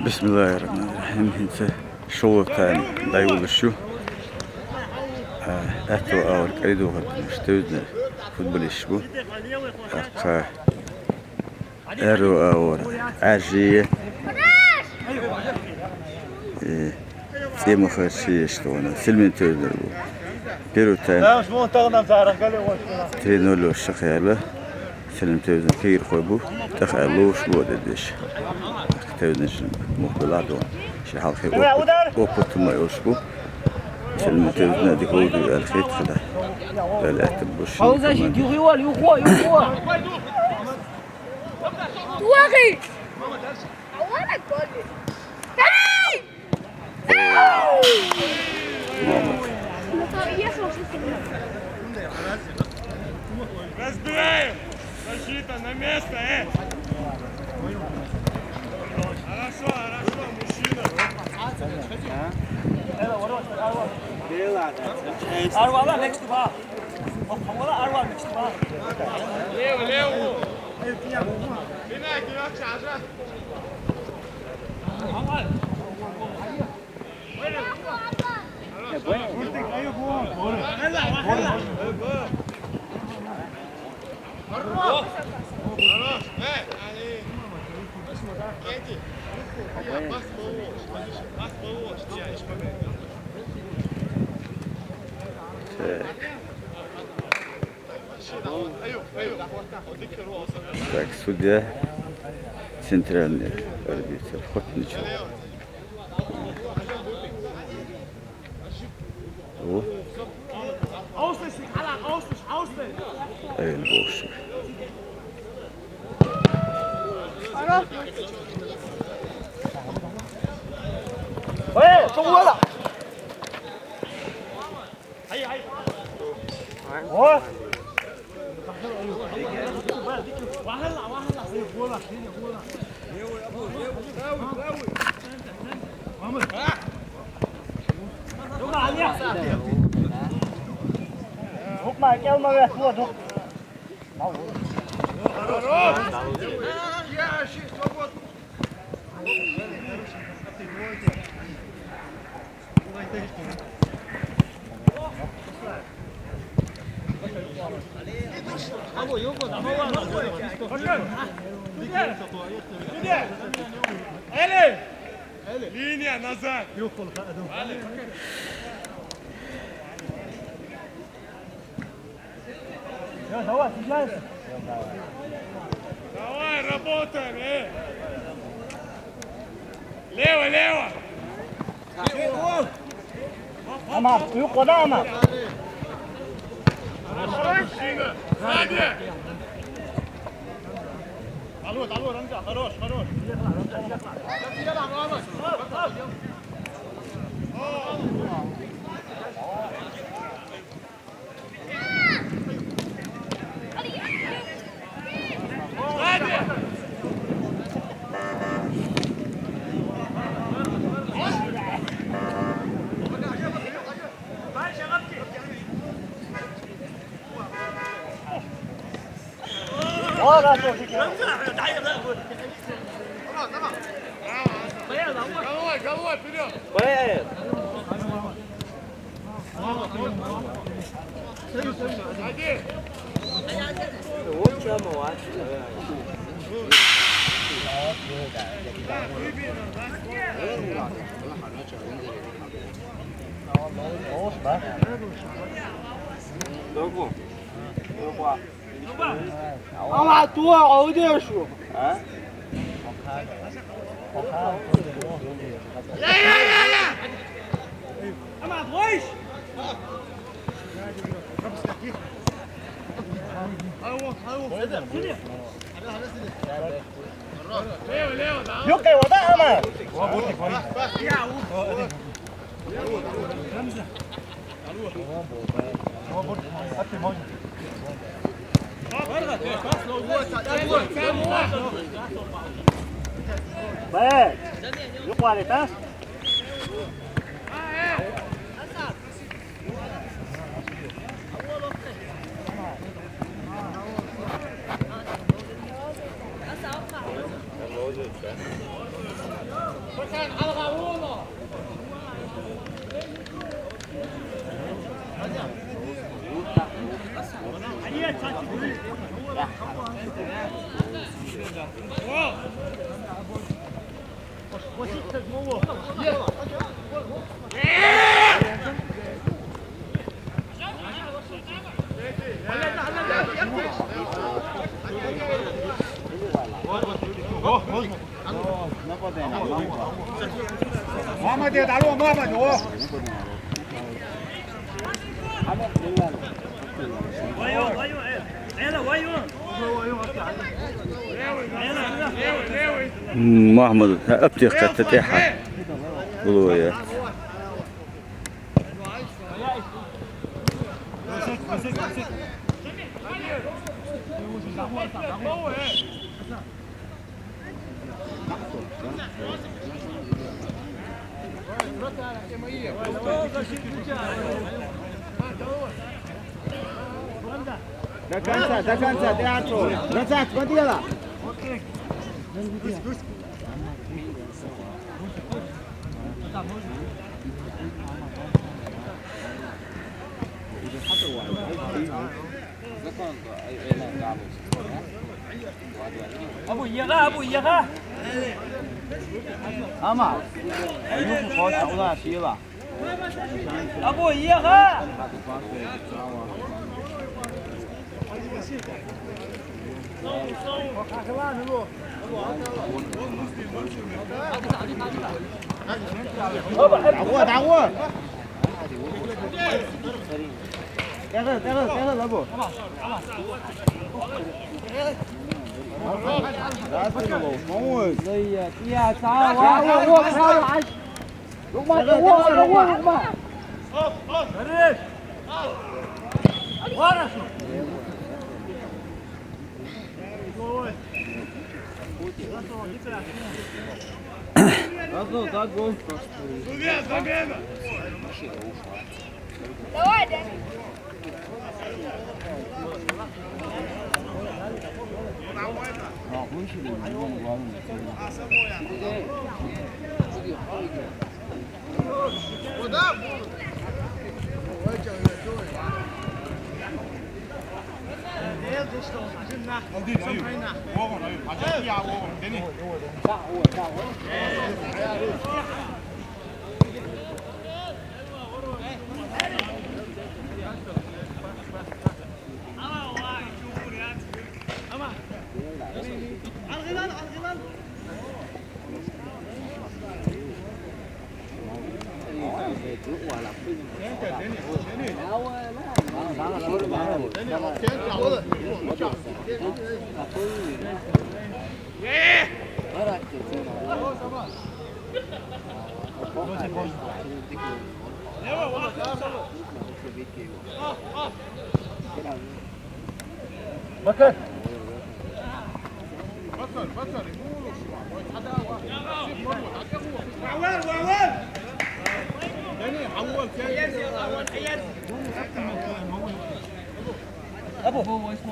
بسم الله الرحمن الرحيم. هنت شو تاني لا يقول شو أتو أور كيدو هاد مشتود فوتبول يشبو أق أرو أور عجية تيمو خشي شلون سلمين تودربو بيرو تاني ترينولو الشخيالة سلم تودن كير خوبو تخيلوش بوددش تودنش مقبلاتون شي حالخي أوبوتو ما يوشبو سلم تودن ديكودو الخيط خلا لا تبوش Touari! Agora gole! Ai! Разбираем! Защита на место, Хорошо, хорошо, мужчина! Лево, лево! Бинай, вперед, шажа! Хорош! Ali! Gente! Passa para o outro, já, Так, судья центральный арбитр Хотничев. О. Эльбош.中国的。我。Hút mà kéo mà về, thua thua. Линия назад! Давай, работаем, Лево, лево! Амам, yukarıda Амам. Мужчина! Сзади! Алло, алло, Рамза, хорош, хорош. Головой, вперед! Один! Ama tua 어디에서? 야! 아마 도이시. Лево, лево, да? يوكي وضع أما. Beh, io qualità. محمد يا تعالوا محمد هو محمد أبتيخ تتتيحة قلوية До конца, ты отцу. Назад, смотрела. أبو إياها أما يوسف好走了，皮了。أبو إياها打过。待会老布。哎呀，咋我靠哪？龙马，龙马。Давай, Дэн. بكر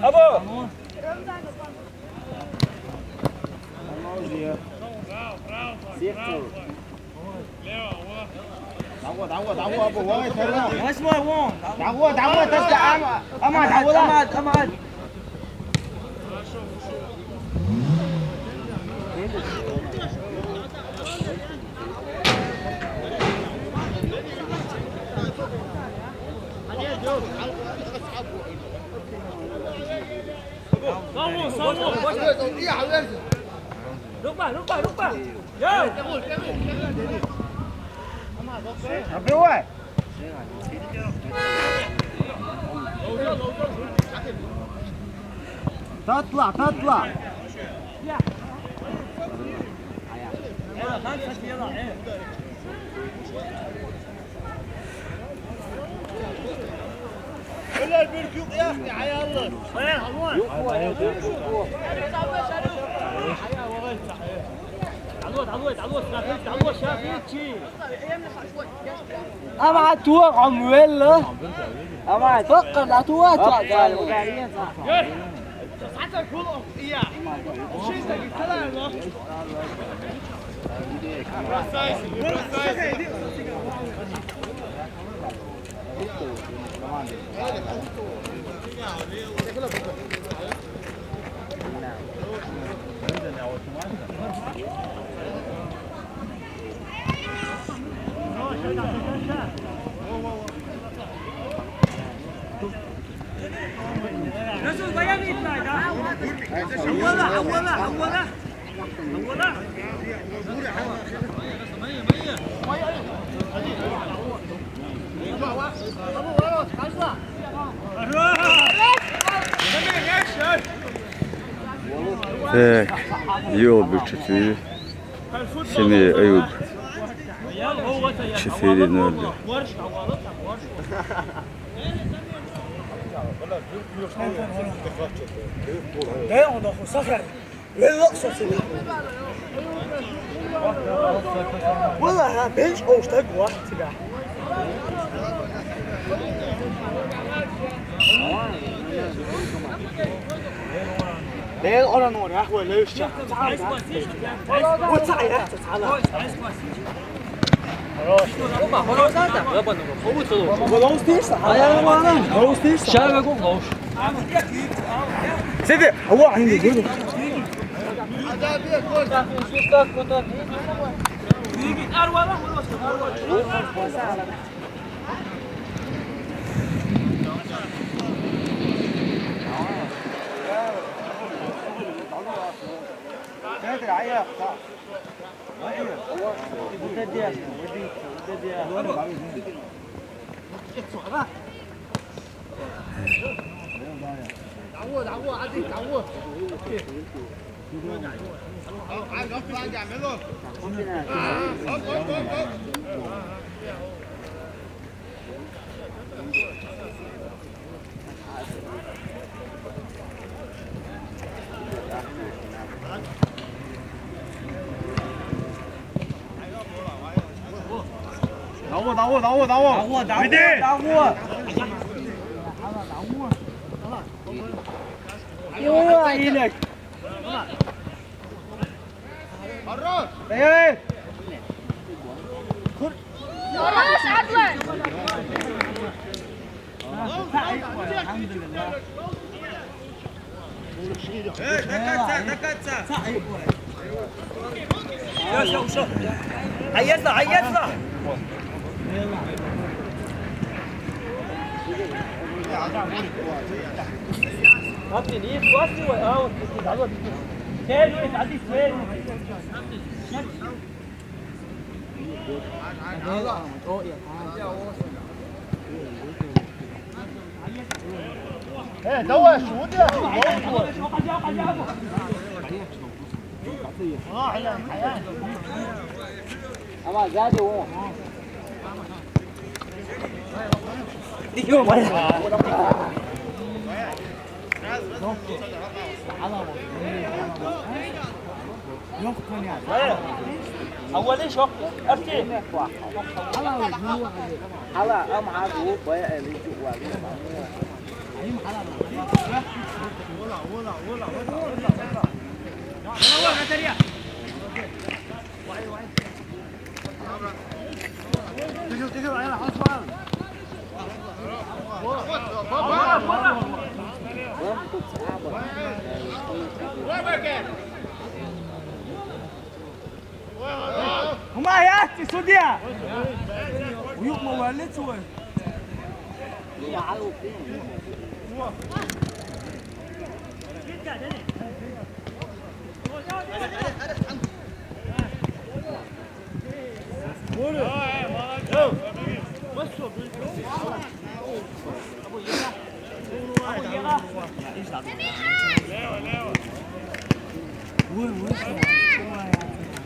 أبو打我不我给推了，我是我打我，他是阿妈打我了，阿妈600有别外，他ولا البركيوك يا اخي حيا الله وين عمون تعالوا شافيتشي أما توق عمويل أما فقر لا توق حتى كل اياه شيء كلامه ذاك يوب كثير سمي أيوب كثير نولد والله بيش خوش تقوى واحد سباح ليه الأورا نور يا أخوي ليش تعال وتعال يا أخي تعال سيدي هو عندي 나와 우와 이네 네 خلاص عدوان عيطنا ربي ليه توصي اه تعالوا تاني تعدي تاني ايه دوا شو ده اما زادي هو يوم أول إيش وقت أفتي حلا أم عادو بيا اللي جوا هما ياتي سوديا ويوم مولد وين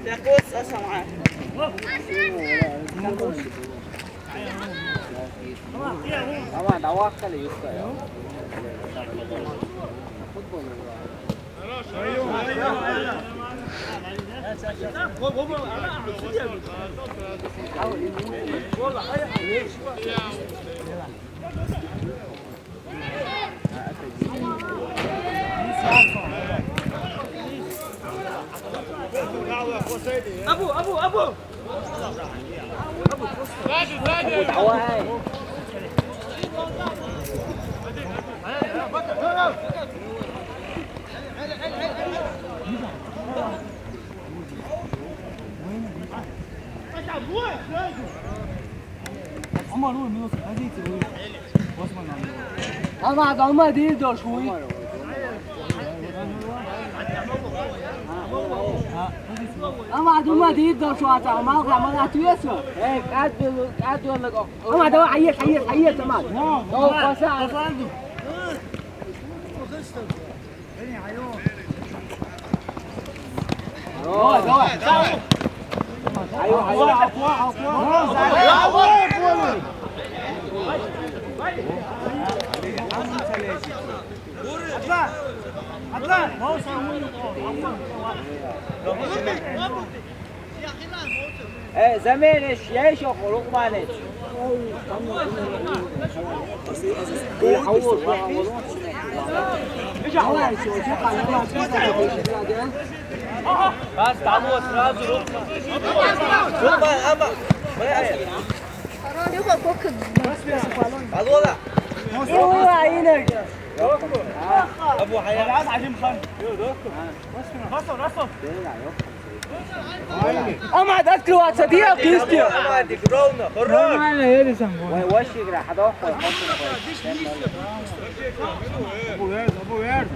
يقص أسمع أما دواء كله يسوي ابو دعوة عمر هو من وسط هذه تقول أما عمر دي دور شوي أما عمر دي دور شوي عمر عمر أتويسه هيك قاعد ولا قاعد أما دوا حيّت تمام هو قصة زمانش يعيش وخلق مالك بس تعموس رازو أما يبقى فوق هذولا ايوه عينك ابو حياه عايز عجين خان راسه اما تاكلوا صديق كيستي اما دي كورونا خرج انا هي سامو وشي كده حدا ابو يارد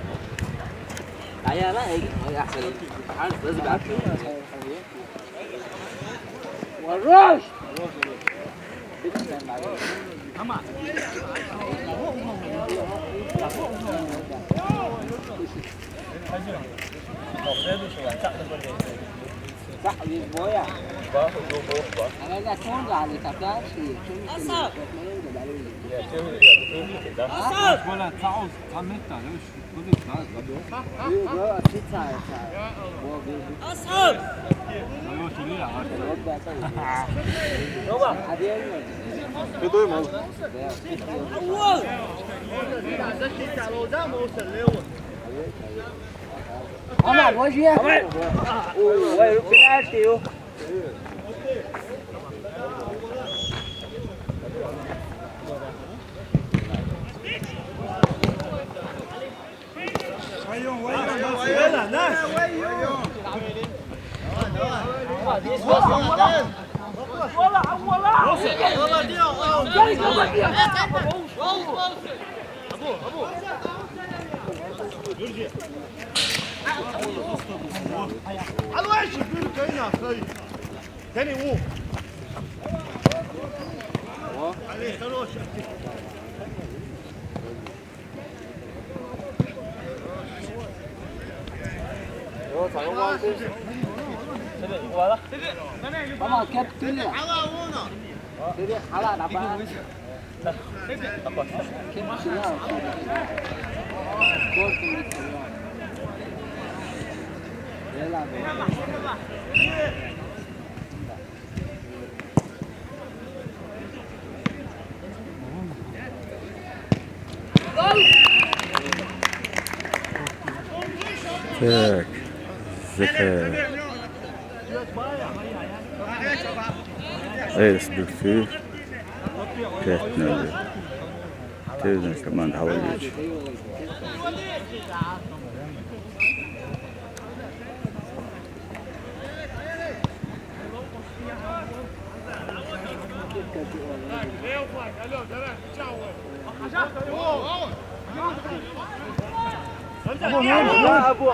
يا لا هيك احسن عارف لازم اعرف والروش اما صح بويا انا لا تون على كابتن شيء اصعب اصعب ولا تعوز تعملتها ليش بدك تعال اصعب ايوه شيلها بدو يمال عمر وجهك وين بنالتي على وش يقول كاينه اخي ثاني هو عليه خلاص طبعا كاب كله تبي حلا دابا كيف شيء تاك ذكاء ايه سبكتير كاتنا تيزن كمان حواليش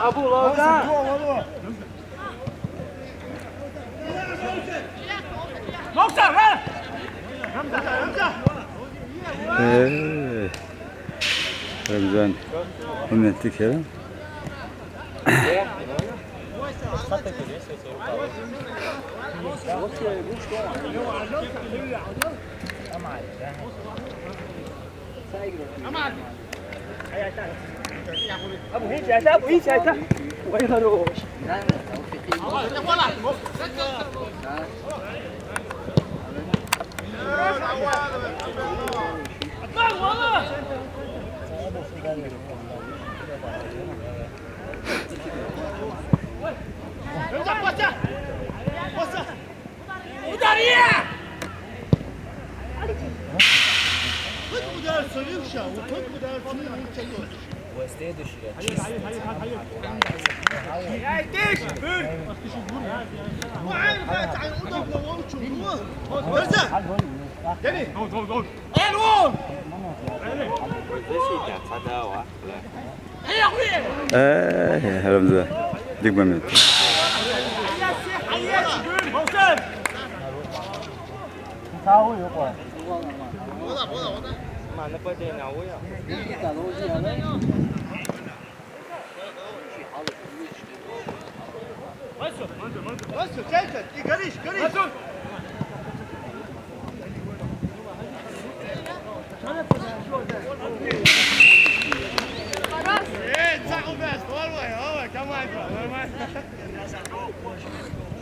ابو لوزان موسى ايه رمضان هم ينتكرم ابو هيك وين اروح Herhalde. Dikmem.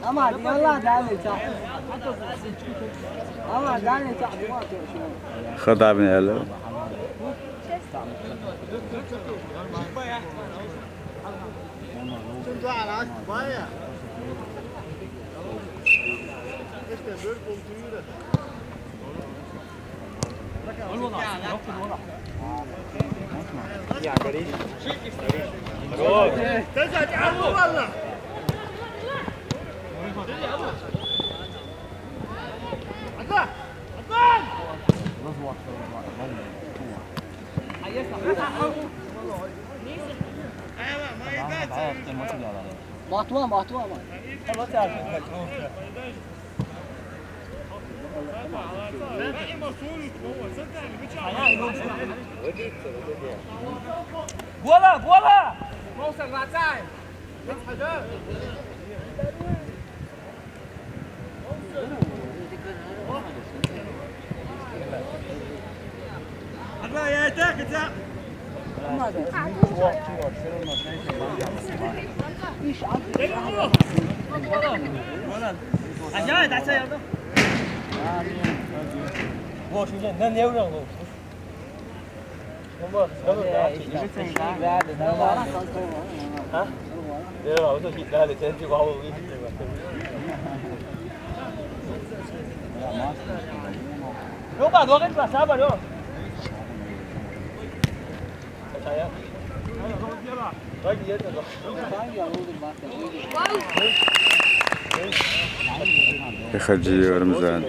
Ama yallah dale çak. Ama dale çak. Khada bin yerler. Matuma. Voilà! Allah ya tak tak. Aşağı打车要的。我出现，那牛肉。Để rồi tôi thịt ra để trên chưa có một cái thịt rồi. Đúng bà đuổi cái bà sao bà đuổi. Saya. Rồi gì hết rồi. Khacı Ramazan.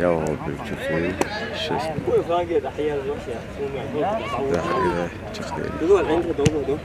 Ya o bir çiftliği şiş. Koy falan geldi. Hayal yok ya. Dahil çıktı. Dulu var. En kötü dolu.